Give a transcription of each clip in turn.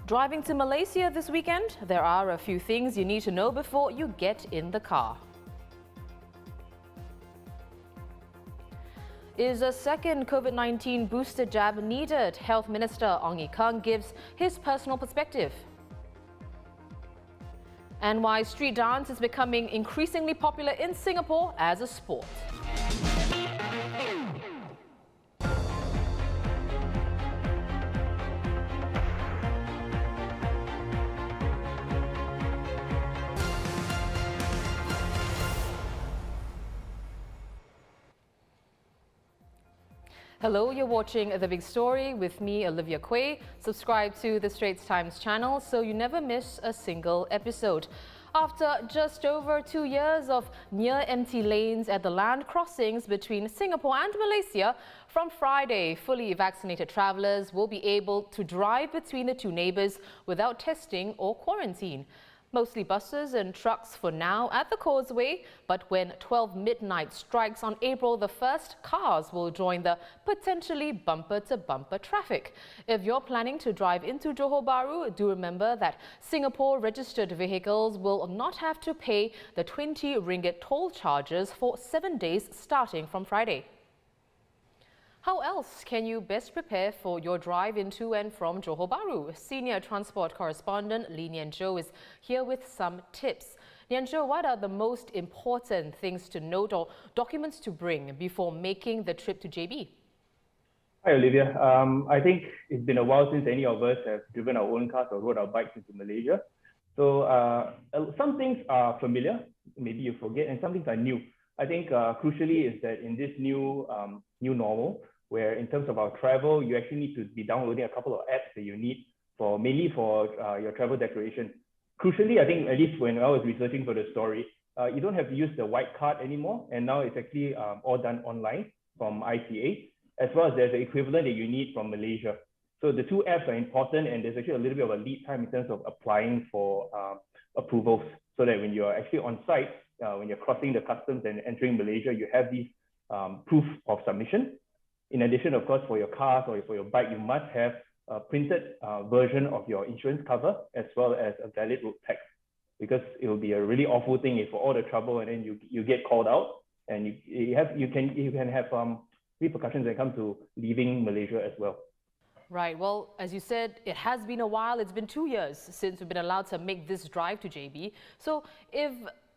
Driving to Malaysia this weekend? There are a few things you need to know before you get in the car. Is a second COVID-19 booster jab needed? Health Minister Ong Ye Kung gives his personal perspective. And why street dance is becoming increasingly popular in Singapore as a sport. Hello, you're watching The Big Story with me, Olivia Quay. Subscribe to the Straits Times channel so you never miss a single episode. After just over 2 years of near empty lanes at the land crossings between Singapore and Malaysia, from Friday, fully vaccinated travellers will be able to drive between the two neighbours without testing or quarantine. Mostly buses and trucks for now at the causeway, but when 12 midnight strikes on April the 1st, cars will join the potentially bumper-to-bumper traffic. If you're planning to drive into Johor Bahru, do remember that Singapore registered vehicles will not have to pay the 20 ringgit toll charges for 7 days starting from Friday. How else can you best prepare for your drive into and from Johor Bahru? Senior transport correspondent Lee Nian Tjoe is here with some tips. Nian Tjoe, what are the most important things to note or documents to bring before making the trip to JB? Hi, Olivia. I think it's been a while since any of us have driven our own cars or rode our bikes into Malaysia. So some things are familiar, maybe you forget, and some things are new. I think crucially is that in this new normal, where in terms of our travel, you actually need to be downloading a couple of apps that you need for mainly for your travel declaration. Crucially, I think at least when I was researching for the story, you don't have to use the white card anymore, and now it's actually all done online from ICA, as well as there's the equivalent that you need from Malaysia. So the two apps are important, and there's actually a little bit of a lead time in terms of applying for approvals, so that when you're actually on site, when you're crossing the customs and entering Malaysia, you have these proof of submission. In addition, of course, for your cars or for your bike, you must have a printed version of your insurance cover as well as a valid road tax, because it will be a really awful thing if for all the trouble and then you get called out, and you can have repercussions when it comes to leaving Malaysia as well. Right. Well, as you said, it has been a while. It's been 2 years since we've been allowed to make this drive to JB. So if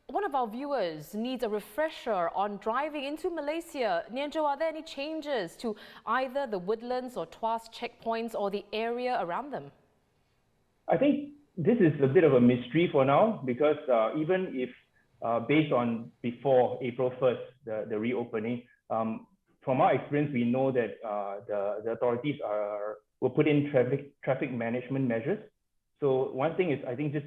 one of our viewers needs a refresher on driving into Malaysia, Nian Tjoe, are there any changes to either the Woodlands or Tuas checkpoints or the area around them? I think this is a bit of a mystery for now, because even if based on before April 1st, the reopening, from our experience, we know that the authorities will put in traffic management measures. So one thing is, I think just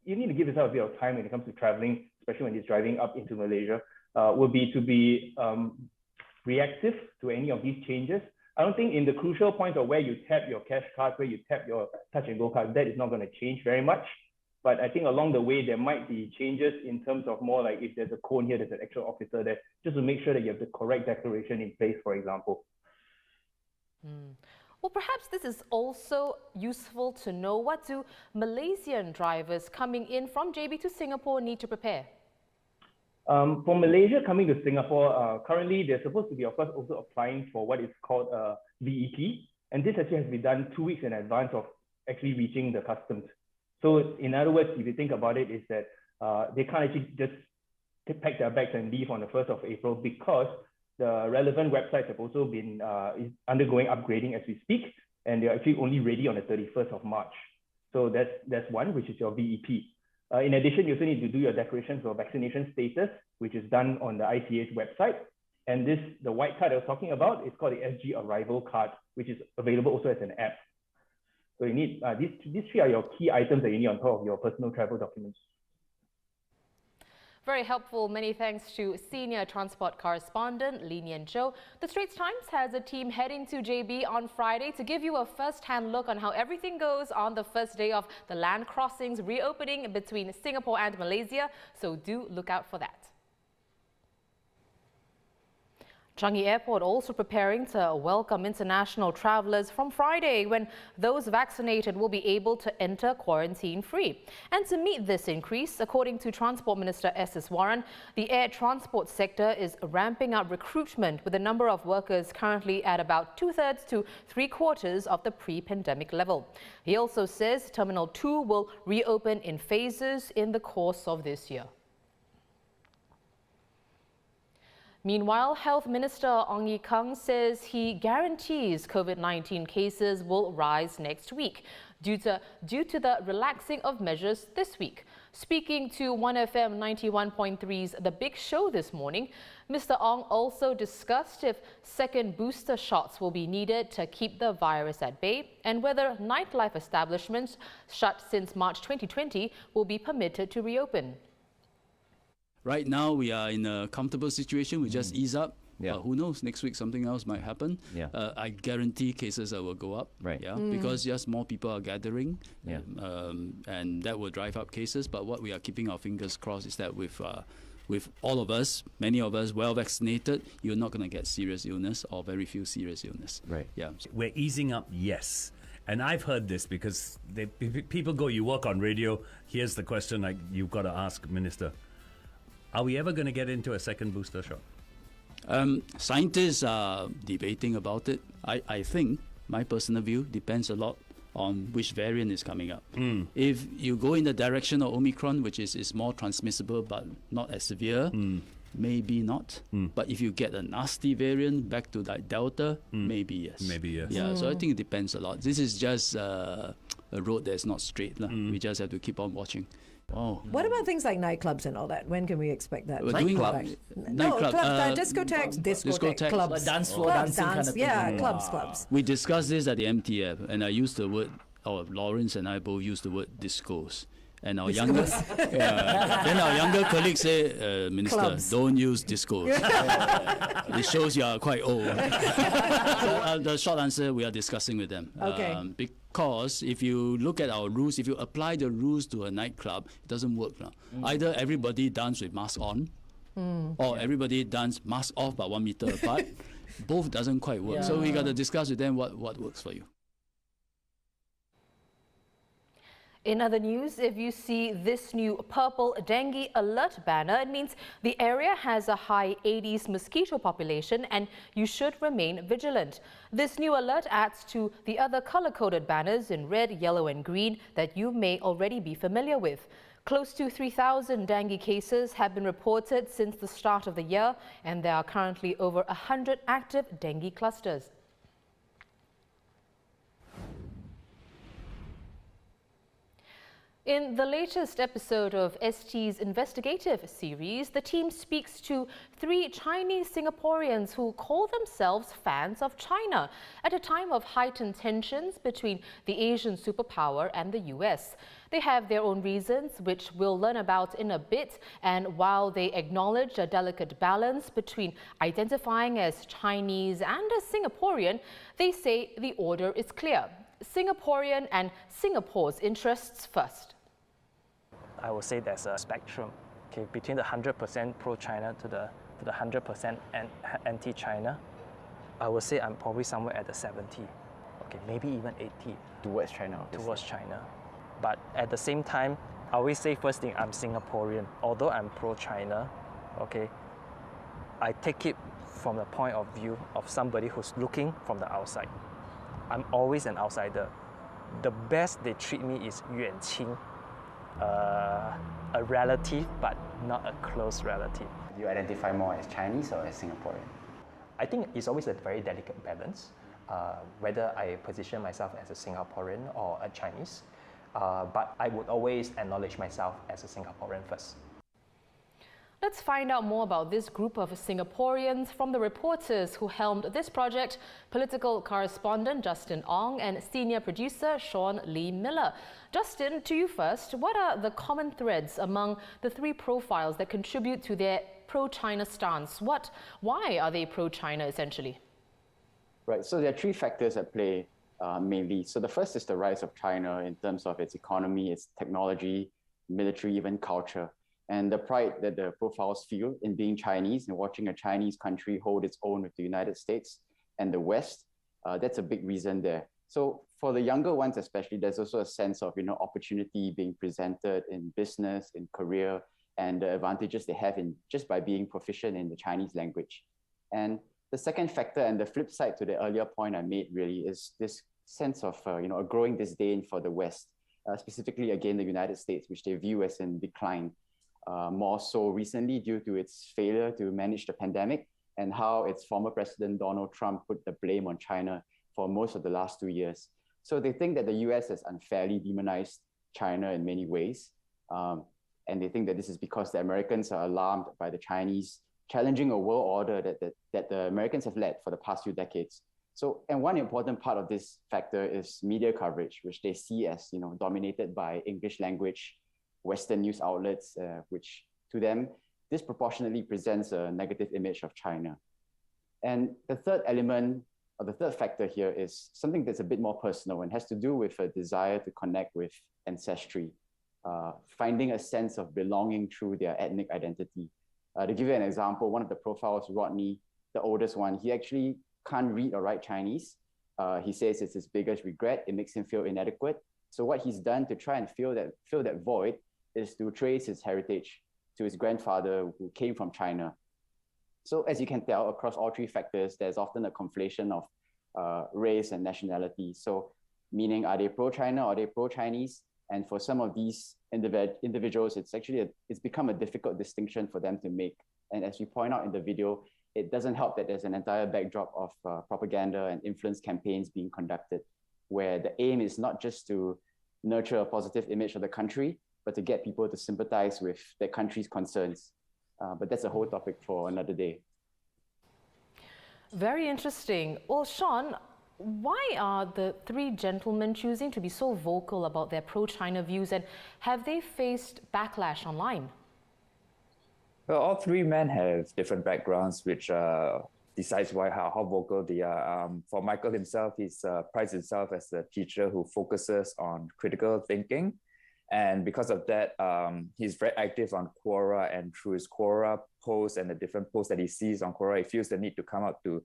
you need to give yourself a bit of time when it comes to traveling, especially when it's driving up into Malaysia, will be to be reactive to any of these changes. I don't think in the crucial points of where you tap your cash card, where you tap your touch and go card, that is not going to change very much. But I think along the way, there might be changes in terms of more like if there's a cone here, there's an extra officer there, just to make sure that you have the correct declaration in place, for example. Well, perhaps this is also useful to know. What do Malaysian drivers coming in from JB to Singapore need to prepare? For Malaysia coming to Singapore, currently they're supposed to be, of course, also applying for what is called a VEP. And this actually has to be done 2 weeks in advance of actually reaching the customs. So in other words, if you think about it, is that they can't actually just pack their bags and leave on the 1st of April, because the relevant websites have also been undergoing upgrading as we speak, and they're actually only ready on the 31st of March. So that's one, which is your VEP. In addition, you also need to do your declaration for vaccination status, which is done on the ICA's website. And the white card I was talking about is called the SG Arrival Card, which is available also as an app. So you need these three are your key items that you need on top of your personal travel documents. Very helpful. Many thanks to Senior Transport Correspondent Lee Nian Tjoe. The Straits Times has a team heading to JB on Friday to give you a first-hand look on how everything goes on the first day of the land crossings reopening between Singapore and Malaysia. So do look out for that. Changi Airport also preparing to welcome international travellers from Friday, when those vaccinated will be able to enter quarantine-free. And to meet this increase, according to Transport Minister Iswaran, the air transport sector is ramping up recruitment, with the number of workers currently at about 2/3 to 3/4 of the pre-pandemic level. He also says Terminal 2 will reopen in phases in the course of this year. Meanwhile, Health Minister Ong Ye Kung says he guarantees COVID-19 cases will rise next week due to the relaxing of measures this week. Speaking to 1FM 91.3's The Big Show this morning, Mr. Ong also discussed if second booster shots will be needed to keep the virus at bay and whether nightlife establishments shut since March 2020 will be permitted to reopen. Right now, we are in a comfortable situation. We just ease up. Yeah. Who knows? Next week, something else might happen. Yeah. I guarantee cases will go up. Right. Yeah. Because just more people are gathering. Yeah. And that will drive up cases. But what we are keeping our fingers crossed is that with all of us, many of us well vaccinated, you're not going to get serious illness or very few serious illness. Right. Yeah. We're easing up, yes. And I've heard this because people go, you work on radio. Here's the question you've got to ask, Minister. Are we ever going to get into a second booster shot? Scientists are debating about it. I think, my personal view, depends a lot on which variant is coming up. If you go in the direction of Omicron, which is more transmissible but not as severe, maybe not. But if you get a nasty variant back to like Delta, maybe yes. Maybe yes. Yeah, so I think it depends a lot. This is just a road that's not straight. We just have to keep on watching. Oh. What about things like nightclubs and all that? When can we expect that? Nightclubs? Discotheques, clubs. Dance floor, clubs, dancing kind of thing. yeah, clubs. We discussed this at the MTF, and I used the word, Lawrence and I both used the word discos. And our younger colleagues say, Minister, Clubs. don't use discos. It shows you are quite old. So, the short answer, we are discussing with them. Okay. Because if you look at our rules, if you apply the rules to a nightclub, it doesn't work now. Either everybody dance with mask on, or everybody dance mask off but 1 meter apart. Both doesn't quite work. So we got to discuss with them what works for you. In other news, if you see this new purple dengue alert banner, it means the area has a high Aedes mosquito population and you should remain vigilant. This new alert adds to the other color-coded banners in red, yellow and green that you may already be familiar with. Close to 3,000 dengue cases have been reported since the start of the year, and there are currently over 100 active dengue clusters. In the latest episode of ST's investigative series, the team speaks to 3 Chinese Singaporeans who call themselves fans of China at a time of heightened tensions between the Asian superpower and the US. They have their own reasons, which we'll learn about in a bit, and while they acknowledge a delicate balance between identifying as Chinese and as Singaporean, they say the order is clear: Singaporean and Singapore's interests first. I would say there's a spectrum, okay, between the 100% pro-China to the 100% anti-China. I would say I'm probably somewhere at the 70, okay, maybe even 80. Towards China, obviously. Towards China. But at the same time, I always say first thing, I'm Singaporean. Although I'm pro-China, okay, I take it from the point of view of somebody who's looking from the outside. I'm always an outsider. The best they treat me is yuan qing, a relative, but not a close relative. Do you identify more as Chinese or as Singaporean? I think it's always a very delicate balance, whether I position myself as a Singaporean or a Chinese, but I would always acknowledge myself as a Singaporean first. Let's find out more about this group of Singaporeans from the reporters who helmed this project: political correspondent Justin Ong and senior producer Sean Lee Miller. Justin, to you first, what are the common threads among the 3 profiles that contribute to their pro-China stance? Why are they pro-China essentially? Right, so there are 3 factors at play mainly. So the first is the rise of China in terms of its economy, its technology, military, even culture. and the pride that the profiles feel in being Chinese and watching a Chinese country hold its own with the United States and the West. That's a big reason there. So for the younger ones especially, there's also a sense of opportunity being presented in business, in career, and the advantages they have in just by being proficient in the Chinese language. And the second factor, and the flip side to the earlier point I made really, is this sense of a growing disdain for the West, specifically again the United States, which they view as in decline, more so recently due to its failure to manage the pandemic and how its former president Donald Trump put the blame on China for most of the last 2 years. So they think that the US has unfairly demonized China in many ways. And they think that this is because the Americans are alarmed by the Chinese challenging a world order that the Americans have led for the past few decades. So, and one important part of this factor is media coverage, which they see as dominated by English language, Western news outlets, which to them disproportionately presents a negative image of China. And the third element, or the third factor here, is something that's a bit more personal and has to do with a desire to connect with ancestry, finding a sense of belonging through their ethnic identity. To give you an example, one of the profiles, Rodney, the oldest one, he actually can't read or write Chinese. He says it's his biggest regret. It makes him feel inadequate. So what he's done to try and fill that void is to trace his heritage to his grandfather who came from China. So as you can tell, across all three factors, there's often a conflation of race and nationality. So meaning, are they pro-China or are they pro-Chinese? And for some of these individuals, it's become a difficult distinction for them to make. And as we point out in the video, it doesn't help that there's an entire backdrop of propaganda and influence campaigns being conducted, where the aim is not just to nurture a positive image of the country, but to get people to sympathize with their country's concerns. But that's a whole topic for another day. Very interesting. Well, Sean, why are the three gentlemen choosing to be so vocal about their pro-China views, and have they faced backlash online? Well, all three men have different backgrounds, which decides how vocal they are. For Michael himself, he prides himself as a teacher who focuses on critical thinking. And because of that, he's very active on Quora, and through his Quora posts and the different posts that he sees on Quora, he feels the need to come out to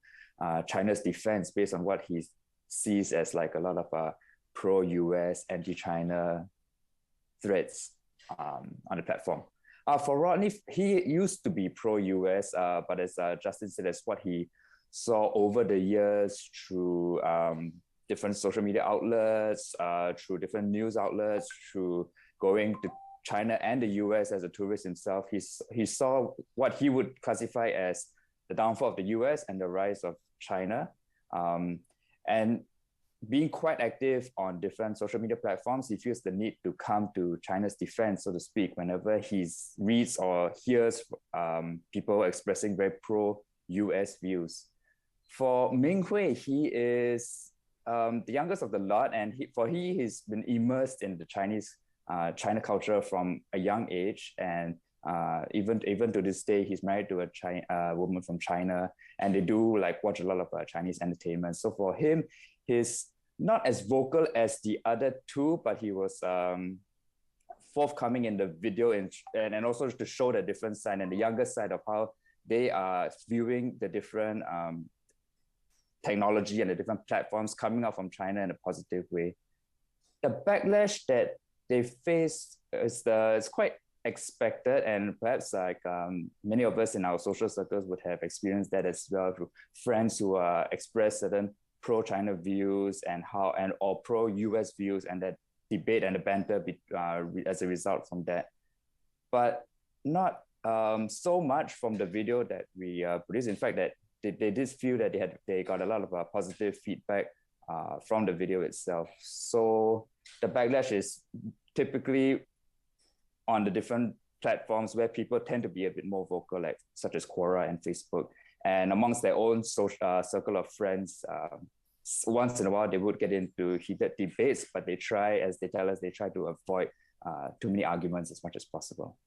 China's defense based on what he sees as like a lot of pro-US, anti-China threats on the platform. For Rodney, he used to be pro-US, but as Justin said, that's what he saw over the years through different social media outlets, through different news outlets, through going to China and the US as a tourist himself. He saw what he would classify as the downfall of the US and the rise of China. And being quite active on different social media platforms, he feels the need to come to China's defense, so to speak, whenever he reads or hears people expressing very pro-US views. For Ming Hui, he is the youngest of the lot, and he's been immersed in the China culture from a young age, and even to this day, he's married to a woman from China, and they do watch a lot of Chinese entertainment. So for him, he's not as vocal as the other two, but he was forthcoming in the video and also to show the different side and the younger side of how they are viewing the different technology and the different platforms coming out from China in a positive way. The backlash that they face is quite expected, and perhaps many of us in our social circles would have experienced that as well, through friends who express certain pro-China views or pro-US views, and that debate and the banter as a result from that. But not so much from the video that we produced. In fact, that they did feel that they got a lot of positive feedback from the video itself. So the backlash is typically on the different platforms where people tend to be a bit more vocal, such as Quora and Facebook. And amongst their own circle of friends, once in a while they would get into heated debates, but they try to avoid too many arguments as much as possible.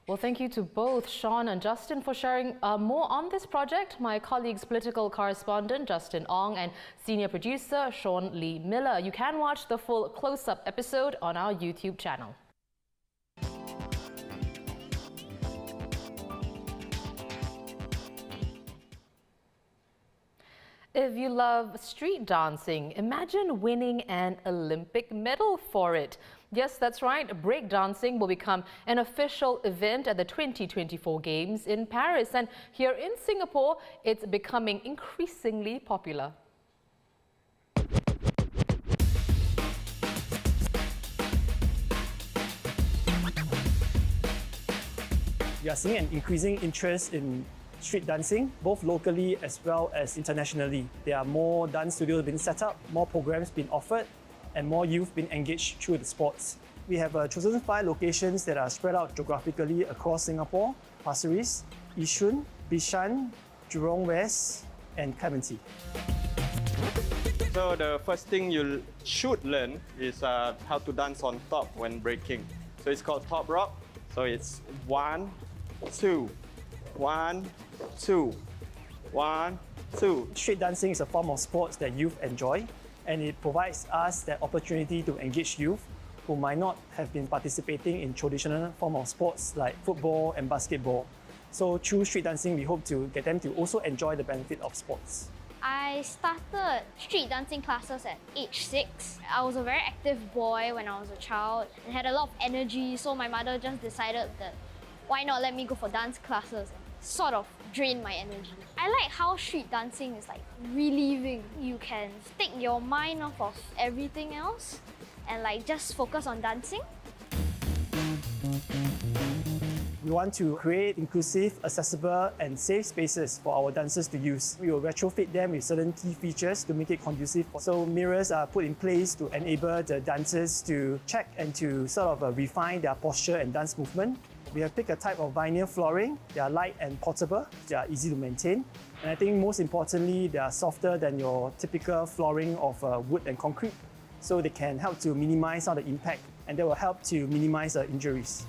Well, thank you to both Sean and Justin for sharing more on this project. My colleagues, political correspondent Justin Ong and senior producer Sean Lee Miller. You can watch the full close-up episode on our YouTube channel. If you love street dancing, imagine winning an Olympic medal for it. Yes, that's right. Breakdancing will become an official event at the 2024 Games in Paris. And here in Singapore, it's becoming increasingly popular. We are seeing an increasing interest in street dancing, both locally as well as internationally. There are more dance studios being set up, more programs being offered, and more youth being engaged through the sports. We have chosen 5 locations that are spread out geographically across Singapore: Pasir Ris, Yishun, Bishan, Jurong West, and Clementi. So the first thing you should learn is how to dance on top when breaking. So it's called top rock. So it's 1, 2, 1, 2, 1, 2. Street dancing is a form of sports that youth enjoy, and it provides us that opportunity to engage youth who might not have been participating in traditional form of sports like football and basketball. So through street dancing, we hope to get them to also enjoy the benefit of sports. I started street dancing classes at age 6. I was a very active boy when I was a child and had a lot of energy, so my mother just decided that why not let me go for dance classes and sort of drain my energy. I like how street dancing is like relieving. You can take your mind off of everything else and like just focus on dancing. We want to create inclusive, accessible, and safe spaces for our dancers to use. We will retrofit them with certain key features to make it conducive. So mirrors are put in place to enable the dancers to check and to sort of refine their posture and dance movement. We have picked a type of vinyl flooring. They are light and portable. They are easy to maintain. And I think most importantly, they are softer than your typical flooring of wood and concrete. So they can help to minimize some of the impact, and they will help to minimize injuries.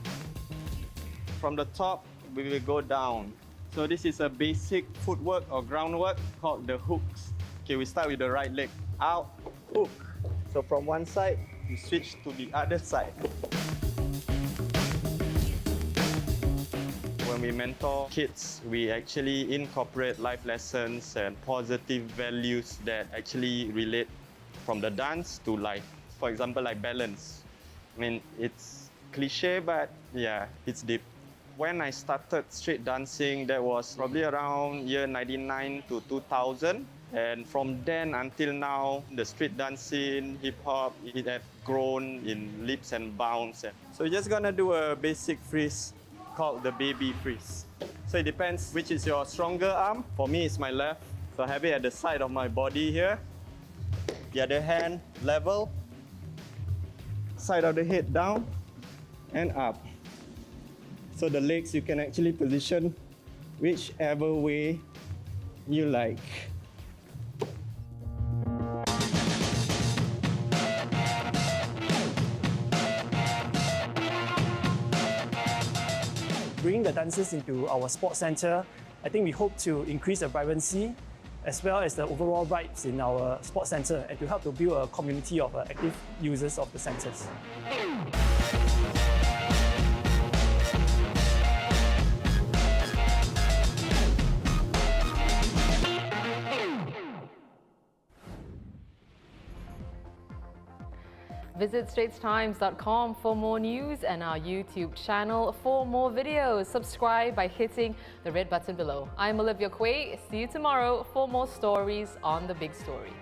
From the top, we will go down. So this is a basic footwork or groundwork called the hooks. Okay, we start with the right leg. Out, hook. So from one side, you switch to the other side. When we mentor kids, we actually incorporate life lessons and positive values that actually relate from the dance to life. For example, like balance. I mean, it's cliche, but yeah, it's deep. When I started street dancing, that was probably around year 99 to 2000. And from then until now, the street dancing, hip-hop, it has grown in leaps and bounds. So we're just gonna do a basic freeze called the baby freeze. So it depends which is your stronger arm. For me, it's my left. So I have it at the side of my body here. The other hand level, side of the head down and up. So the legs, you can actually position whichever way you like. Bringing the dancers into our sports center, I think we hope to increase the vibrancy as well as the overall vibes in our sports center and to help to build a community of active users of the centers. Visit straitstimes.com for more news and our YouTube channel for more videos. Subscribe by hitting the red button below. I'm Olivia Quay. See you tomorrow for more stories on The Big Story.